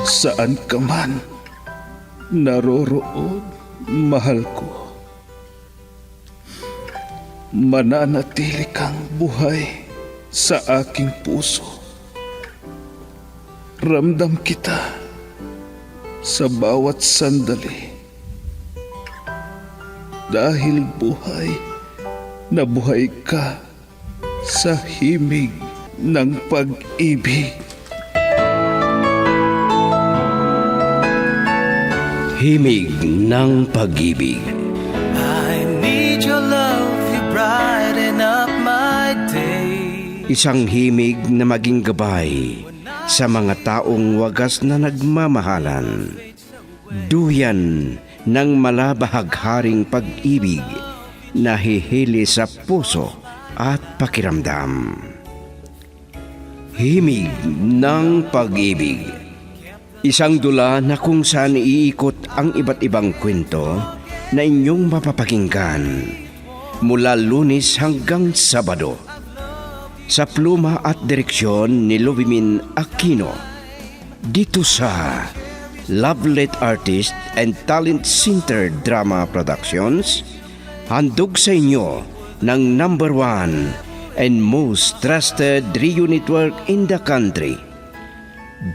Saan ka man naroroon, mahal ko, mananatili kang buhay sa aking puso. Ramdam kita sa bawat sandali. Dahil buhay na buhay ka sa himig ng pag-ibig. Himig ng pag-ibig. I need your love, you brighten up my day. Isang himig na maging gabay sa mga taong wagas na nagmamahalan. Duyan ng malabahagharing pag-ibig na hihili sa puso at pakiramdam. Himig ng pag-ibig. Isang dula na kung saan iikot ang iba't ibang kwento na inyong mapapakinggan mula Lunes hanggang Sabado. Sa pluma at direksyon ni Luvimin Aquino. Dito sa Lovelet Artist and Talent Center Drama Productions, handog sa inyo ng #1 and most trusted radio network in the country,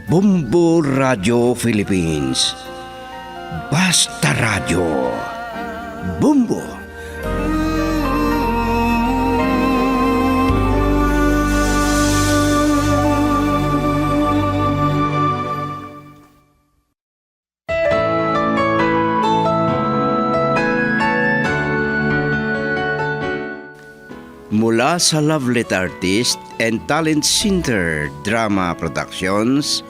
Bumbo Radio Philippines. Basta Radio. Bumbo. Mula sa Lovelet Artist and Talent Center Drama Productions,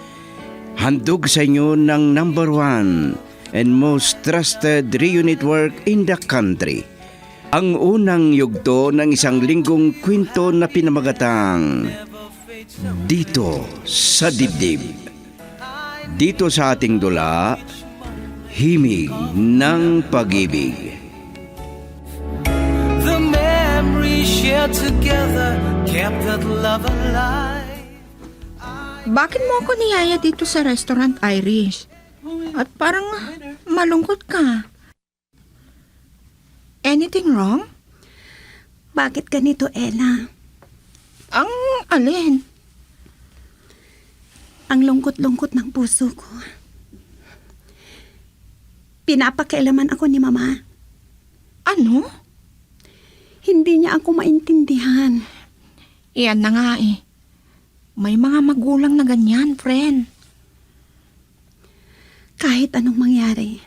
handog sa inyo ng #1 and most trusted radio network in the country. Ang unang yugto ng isang linggong kwento na pinamagatang Dito sa Dibdib. Dito sa ating dula, Himig ng Pag-ibig. Shared together, kept that love alive. Bakit mo ako niyaya dito sa restaurant, Irish? At parang malungkot ka. Anything wrong? Bakit ganito, Ella? Ang alin? Ang lungkot-lungkot ng puso ko. Pinapakialaman ako ni Mama. Ano? Hindi niya ako maintindihan. Iyan na nga eh. May mga magulang na ganyan, friend. Kahit anong mangyari,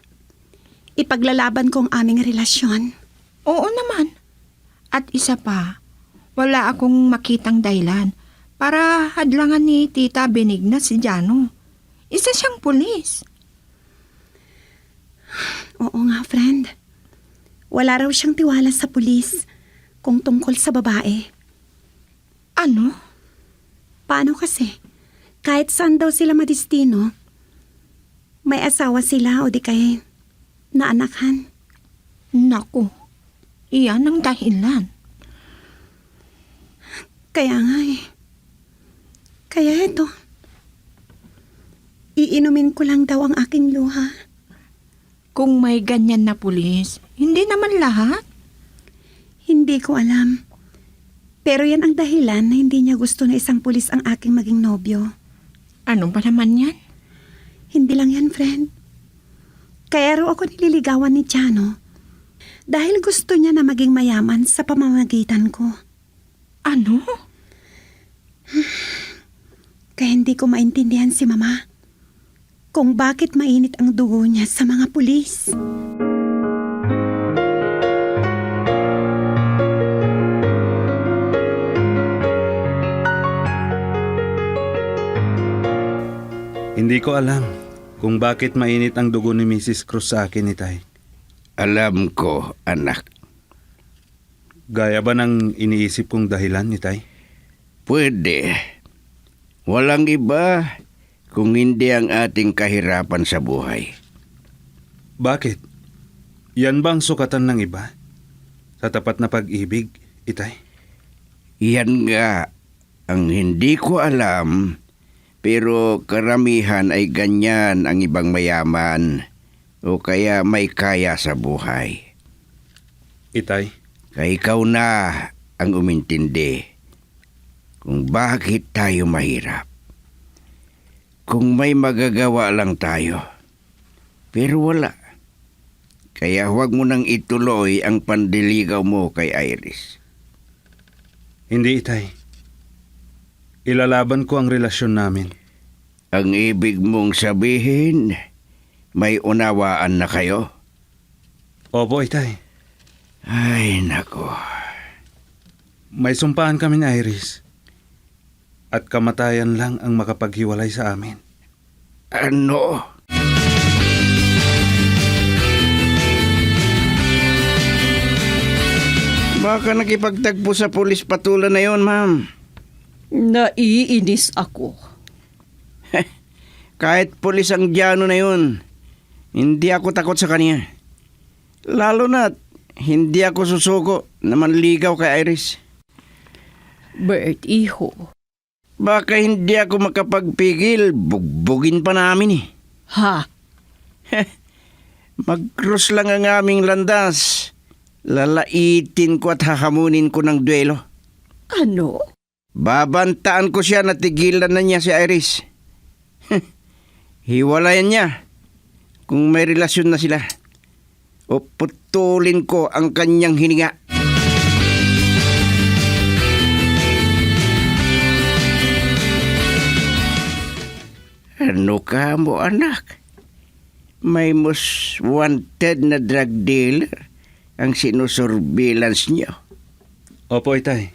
ipaglalaban ko ang aming relasyon. Oo naman. At isa pa, wala akong makitang dahilan para hadlangan ni Tita Benigna si Jano. Isa siyang pulis. Oo nga, friend. Wala raw siyang tiwala sa pulis kung tungkol sa babae. Ano? Paano kasi? Kahit saan daw sila madistino, may asawa sila o di kaya naanakan. Naku, iyan ang dahilan. Kaya nga eh. Kaya eto, iinumin ko lang daw ang aking luha. Kung may ganyan na pulis, hindi naman lahat. Hindi ko alam. Pero yan ang dahilan na hindi niya gusto na isang pulis ang aking maging nobyo. Ano ba naman yan? Hindi lang yan, friend. Kaya raw ako nililigawan ni Jano dahil gusto niya na maging mayaman sa pamamagitan ko. Ano? Kaya hindi ko maintindihan si Mama kung bakit mainit ang dugo niya sa mga pulis. Hindi ko alam kung bakit mainit ang dugo ni Mrs. Cruz sa akin, Itay. Alam ko, anak. Gaya ba ng iniisip kong dahilan, Itay? Pwede. Walang iba kung hindi ang ating kahirapan sa buhay. Bakit? Yan ba ang sukatan ng iba? Sa tapat na pag-ibig, Itay? Yan nga ang hindi ko alam, Pero karamihan ay ganyan ang ibang mayaman o kaya may kaya sa buhay. Itay, Kaya ikaw na ang umintindi kung bakit tayo mahirap. Kung may magagawa lang tayo, pero wala. Kaya huwag mo nang ituloy ang pandiligaw mo kay Iris. hindi itay. Ilalaban ko ang relasyon namin. Ang ibig mong sabihin, may unawaan na kayo? Opo, itay. Ay, nako. May sumpaan kami ni Iris. At kamatayan lang ang makapaghiwalay sa amin. Ano? Baka nakipagtagpo sa pulis patulan na yon, ma'am. Naiinis ako. Kahit pulis ang Diano na yun, hindi ako takot sa kanya. Lalo na hindi ako susuko na manligaw kay Iris. Bert, iho. Baka hindi ako makapagpigil, bugbugin pa namin eh. Ha? Mag-cross lang ang aming landas. Lalaitin ko at hahamunin ko ng duelo. Ano? Babantaan ko siya na tigilan na niya si Iris. Hiwalayan niya kung may relasyon na sila. O putulin ko ang kanyang hininga. Ano ka mo, anak? May most wanted na drug dealer ang sinusurveillance niyo. Opo, itay.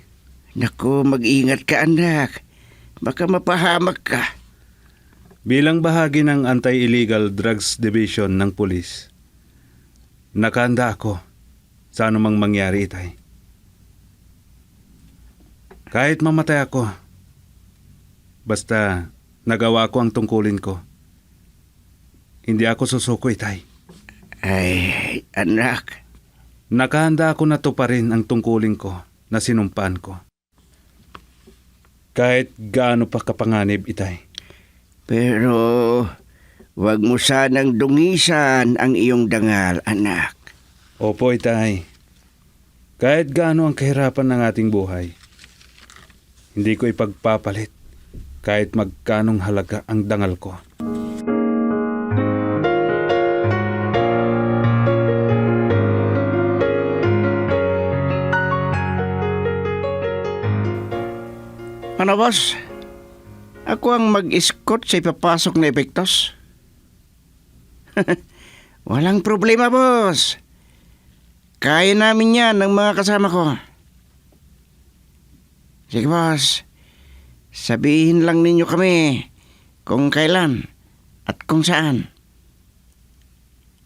Naku, mag-ingat ka, anak. Baka mapahamak ka. Bilang bahagi ng Anti-Illegal Drugs Division ng pulis, nakahanda ako sa anumang mangyari, itay. Kahit mamatay ako, basta nagawa ko ang tungkulin ko, hindi ako susuko, itay. Ay, anak. Nakahanda ako na tuparin ang tungkulin ko na sinumpaan ko. Kahit gaano pa kapanganib, itay. Pero wag mo sanang dungisan ang iyong dangal, anak. Opo, itay. Kahit gaano ang kahirapan ng ating buhay, hindi ko ipagpapalit kahit magkanong halaga ang dangal ko. Ano, boss? Ako ang mag-escort sa ipapasok na epektos. Walang problema, boss. Kaya namin yan ng mga kasama ko. Sige, boss. Sabihin lang ninyo kami kung kailan at kung saan.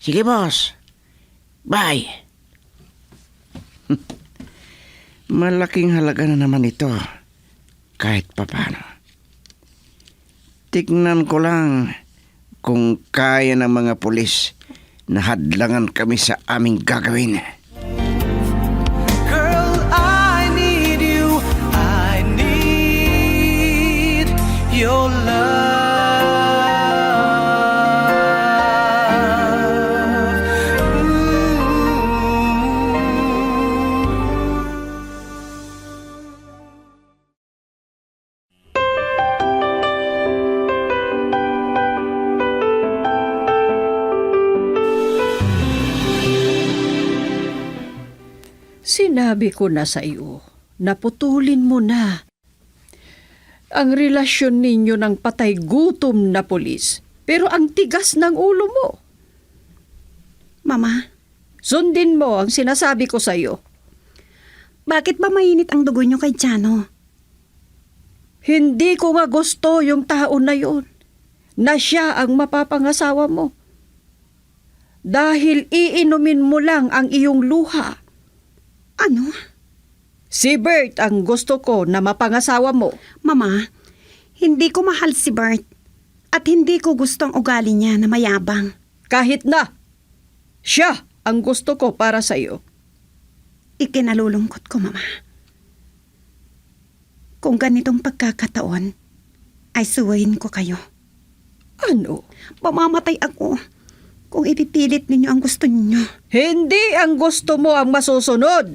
Sige, boss. Bye. Malaking halaga na naman ito. Kahit papano. Tignan ko lang kung kaya ng mga pulis na hadlangan kami sa aming gagawin. Girl, I need you. I need your love. Sinabi ko na sa iyo, naputulin mo na ang relasyon ninyo ng patay gutom na pulis. Pero ang tigas ng ulo mo. Mama, Sundin mo ang sinasabi ko sa iyo. bakit ba mainit ang dugo niyo kay Tiano? Hindi ko nga gusto yung tao na yun, na siya ang mapapangasawa mo. Dahil iinumin mo lang ang iyong luha. Ano? Si Bert ang gusto ko na mapangasawa mo. Mama, hindi ko mahal si Bert. At hindi ko gusto ang ugali niya na mayabang. Kahit na, siya ang gusto ko para sa iyo. Ikinalulungkot ko, Mama. Kung ganitong pagkakataon, ay suwayin ko kayo. Ano? Mamamatay ako kung ipipilit ninyo ang gusto ninyo. Hindi ang gusto mo ang masusunod.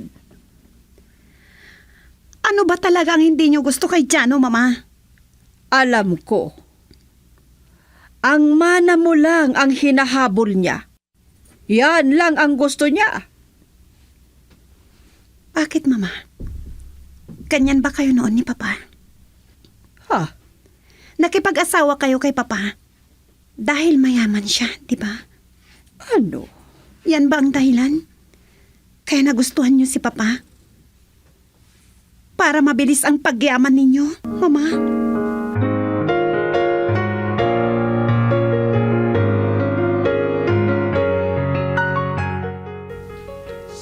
Ano ba talaga ang hindi nyo gusto kay Jano, Mama? Alam ko. Ang mana mo lang ang hinahabol niya. Yan lang ang gusto niya. Bakit, Mama? Ganyan ba kayo noon ni Papa? Ha? Nakipag-asawa kayo kay Papa dahil mayaman siya, di ba? Ano? Yan ba ang dahilan? Kaya nagustuhan niyo si Papa? Para mabilis ang pagyaman ninyo, Mama?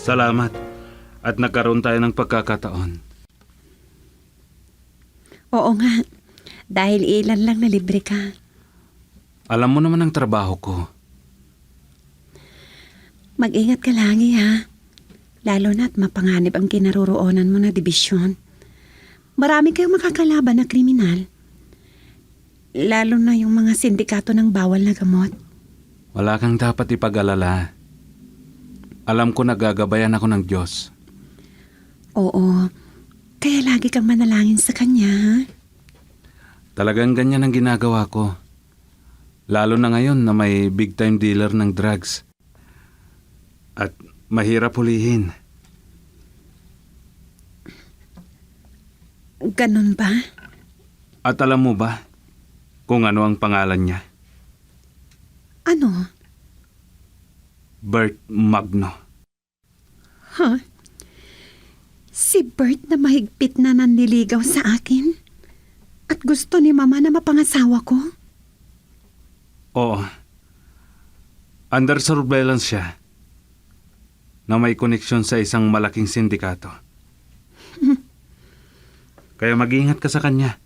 Salamat. At nagkaroon tayo ng pagkakataon. Oo nga. Dahil ilan lang na libre ka. Alam mo naman ang trabaho ko. Mag-ingat ka lagi, ha? Lalo na't mapanganib ang kinaroroonan mo na dibisyon. Marami kayong makakalaban na kriminal. Lalo na yung mga sindikato ng bawal na gamot. Wala kang dapat ipag-alala. Alam ko na gagabayan ako ng Diyos. Oo. Kaya lagi kang manalangin sa Kanya, ha? Talagang ganyan ang ginagawa ko. Lalo na ngayon na may big-time dealer ng drugs. At mahirap hulihin. Ganun ba? At alam mo ba kung ano ang pangalan niya? Ano? Bert Magno. Ha? Si Bert na mahigpit na nanliligaw sa akin? At gusto ni Mama na mapangasawa ko? Oo. Under surveillance siya na may koneksyon sa isang malaking sindikato. Kaya mag-ingat ka sa kanya.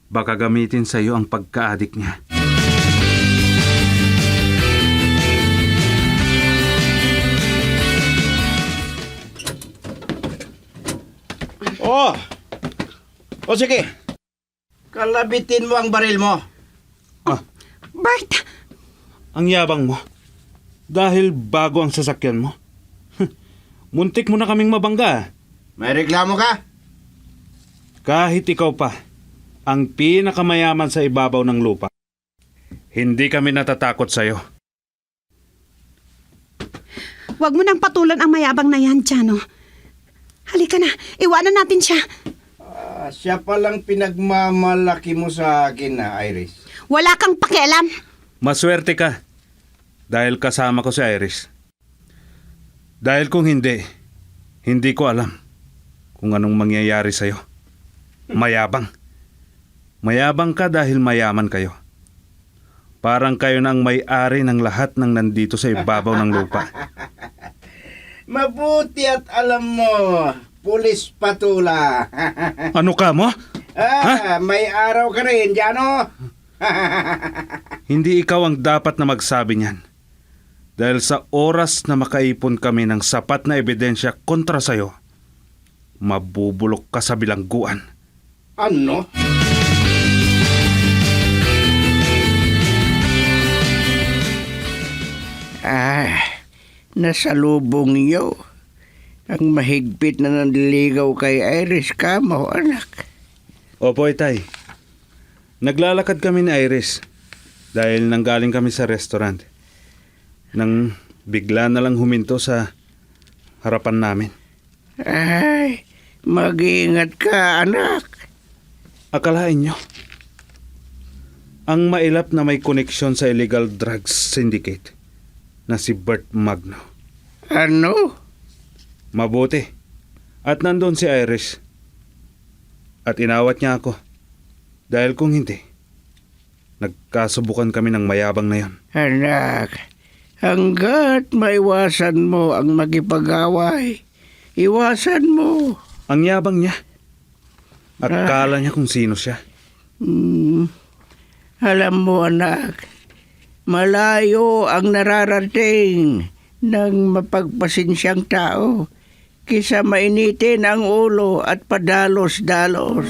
Baka gamitin sa iyo ang pagka-addict niya. Oh! O sige. Kalabitin mo ang baril mo. Bert! Ang yabang mo. Dahil bago ang sasakyan mo. Muntik mo na kaming mabangga. May reklamo ka? Kahit ikaw pa, ang pinakamayaman sa ibabaw ng lupa. Hindi kami natatakot sa'yo. Huwag mo nang patulan ang mayabang na yan, Jano. Halika na, iwanan natin siya. Siya palang pinagmamalaki mo sa akin na, Iris. Wala kang pakialam. Maswerte ka. Dahil kasama ko si Iris. Dahil kung hindi ko alam kung anong mangyayari sa'yo. Mayabang. Mayabang ka dahil mayaman kayo. Parang kayo na ang may-ari ng lahat ng nandito sa ibabaw ng lupa. Mabuti at alam mo, pulis patula. Ano ka mo? May araw ka rin, Jano. Hindi ikaw ang dapat na magsabi niyan. Dahil sa oras na makaipon kami ng sapat na ebidensya kontra sa'yo, mabubulok ka sa bilangguan. Ano? Nasalubong niyo ang mahigpit na nanliligaw kay Iris kamo, anak. Opo, Itay. Naglalakad kami ni Iris dahil nanggaling kami sa restaurant. Nang bigla na lang huminto sa harapan namin. Ay, mag-iingat ka, anak. Akalain nyo, ang mailap na may koneksyon sa illegal drugs syndicate na si Bert Magno. Ano? Mabuti. At nandun si Iris. At inawat niya ako. Dahil kung hindi, nagkasubukan kami ng mayabang na yon. Anak, hanggat maiwasan mo ang magipag-away, iwasan mo. Ang yabang niya. At kala niya kung sino siya. Alam mo, anak, malayo ang nararating ng mapagpasensyang tao kisa mainitin ang ulo at padalos-dalos.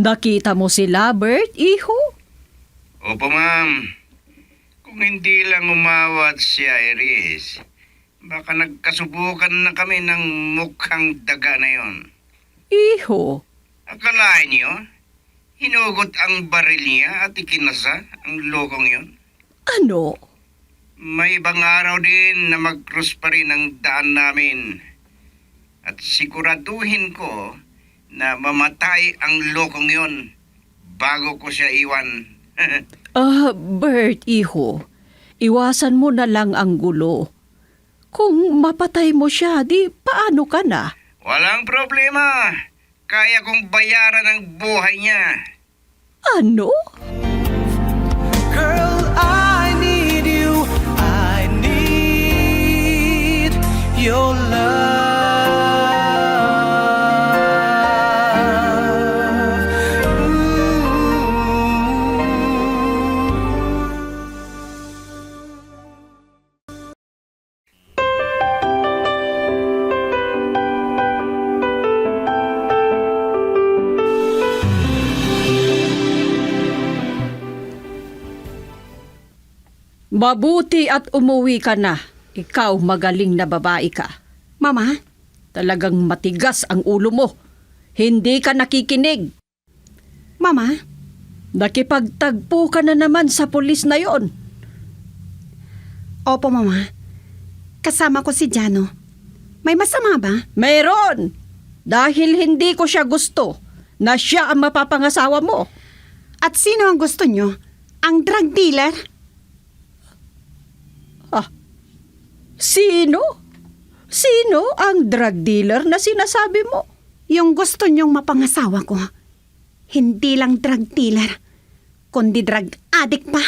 Nakita mo sila, Bert, iho? Opo, ma'am. Kung hindi lang umawat si Iris, baka nagkasubukan na kami ng mukhang daga na yon. Iho? Akalain niyo, hinugot ang baril niya at ikinasa ang lokong yon. Ano? May ibang araw din na mag-cross pa rin ang daan namin. At siguraduhin ko na mamatay ang lokong yon bago ko siya iwan. Bert, iho, iwasan mo na lang ang gulo. Kung mapatay mo siya, di paano ka na? Walang problema. Kaya kong bayaran ang buhay niya. Ano? Girl, I need you. I need your love. Mabuti at umuwi ka na. Ikaw magaling na babae ka. Mama, Talagang matigas ang ulo mo. Hindi ka nakikinig. Mama, Nakipagtagpo ka na naman sa pulis na yon. opo mama. Kasama ko si Jano. May masama ba? Mayroon! Dahil hindi ko siya gusto na siya ang mapapangasawa mo. At sino ang gusto nyo? Ang drug dealer? Sino? Sino ang drug dealer na sinasabi mo? Yung gusto nyong mapangasawa ko. Hindi lang drug dealer, kundi drug addict pa.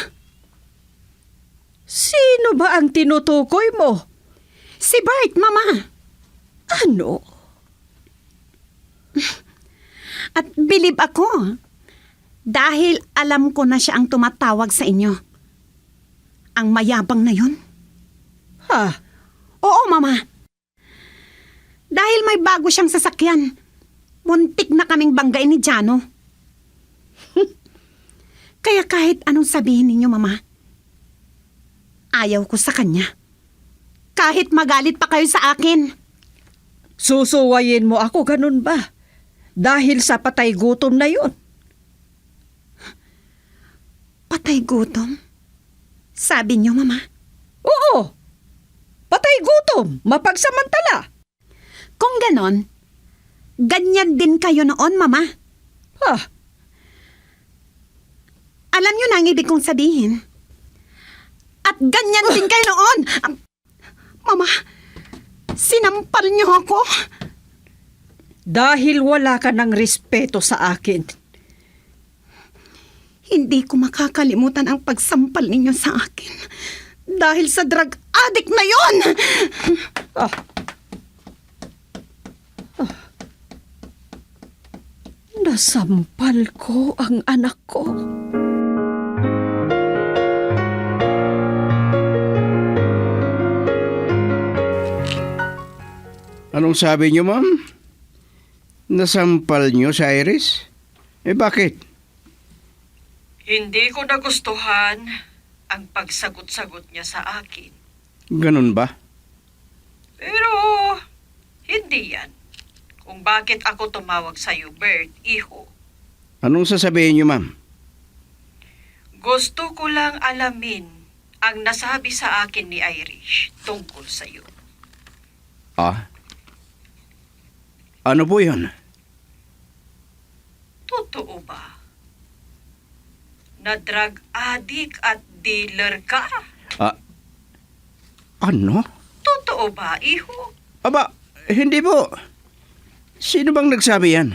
Sino ba ang tinutukoy mo? Si Bert, mama. Ano? At believe ako. Dahil alam ko na siya ang tumatawag sa inyo. Ang mayabang na yun. Ha? Oo, mama. Dahil may bago siyang sasakyan. Muntik na kaming banggain ni Jano. Kaya kahit anong sabihin ninyo, mama, ayaw ko sa kanya. Kahit magalit pa kayo sa akin. Susuwayin mo ako, ganun ba? Dahil sa patay gutom na yon. Patay gutom? Sabi niyo, mama. Oo! Patay gutom! Mapagsamantala! Kung ganon, ganyan din kayo noon, mama. Ha? Alam niyo na ang ibig kong sabihin. At ganyan din kayo noon. Mama, sinampal niyo ako. Dahil wala ka ng respeto sa akin. Hindi ko makakalimutan ang pagsampal ninyo sa akin. Dahil sa drug addict na yon. Nasampal ko ang anak ko. Anong sabi niyo, ma'am? Nasampal niyo si Iris? Bakit? Hindi ko nagustuhan ang pagsagot-sagot niya sa akin. Ganun ba? Pero hindi yan. Kung bakit ako tumawag sa iyo, Bert, iho. Anong sasabihin niyo, ma'am? Gusto ko lang alamin ang nasabi sa akin ni Irish tungkol sa iyo. Ano po yun? Totoo ba? Na drug addict at dealer ka? Ano? Totoo ba, iho? Aba, hindi po. Sino bang nagsabi yan?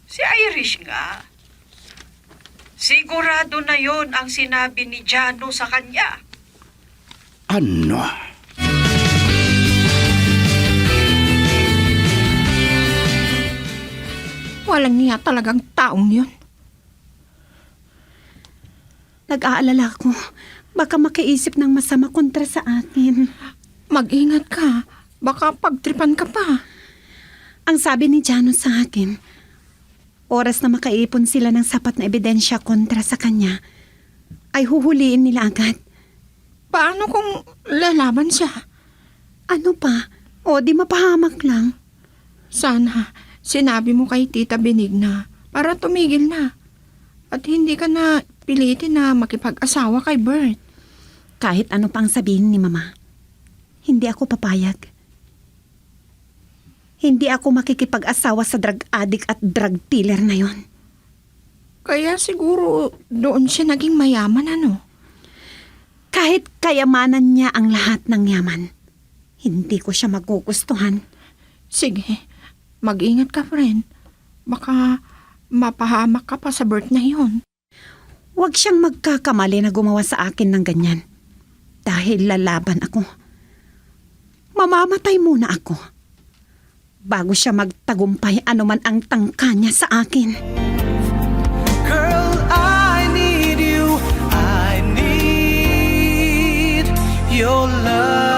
Si Irish nga. Sigurado na yon ang sinabi ni Jano sa kanya. Ano? Walang niya talagang taong yun. Nag-aalala ko. Baka makaisip ng masama kontra sa akin. Mag-ingat ka. Baka pagtripan ka pa. Ang sabi ni Jano sa akin, oras na makaipon sila ng sapat na ebidensya kontra sa kanya, ay huhuliin nila agad. Paano kung lalaban siya? Ano pa? O di mapahamak lang. Sana sinabi mo kay Tita Benigna para tumigil na. At hindi ka na pilitin na makipag-asawa kay Bert. Kahit ano pang sabihin ni Mama, hindi ako papayag. Hindi ako makikipag-asawa sa drug addict at drug dealer na yon. Kaya siguro doon siya naging mayaman, ano? Kahit kayamanan niya ang lahat ng yaman, hindi ko siya magugustuhan. Sige, mag-ingat ka, friend. Baka mapahamak ka pa sa Bert na yon. Huwag siyang magkakamali na gumawa sa akin ng ganyan. Dahil lalaban ako. Mamamatay muna ako bago siya magtagumpay anuman ang tangka niya sa akin. Girl, I need you. I need your love.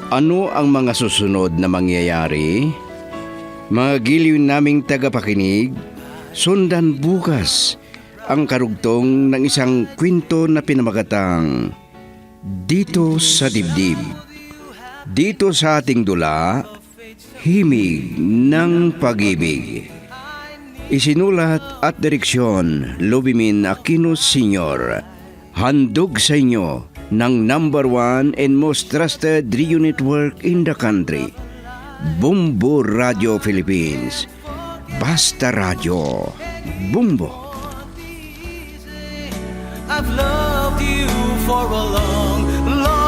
Ano ang mga susunod na mangyayari? Mga giliw naming tagapakinig, sundan bukas ang karugtong ng isang kwento na pinamagatang Dito sa Dibdib. Dito sa ating dula, Himig ng Pag-ibig. Isinulat at direksyon, Lubimin Aquino Sr. Handog sa inyo ng #1 and most trusted radio network in the country, Bumbo Radio Philippines. Basta Radio. Bumbo. I've loved you for a long, long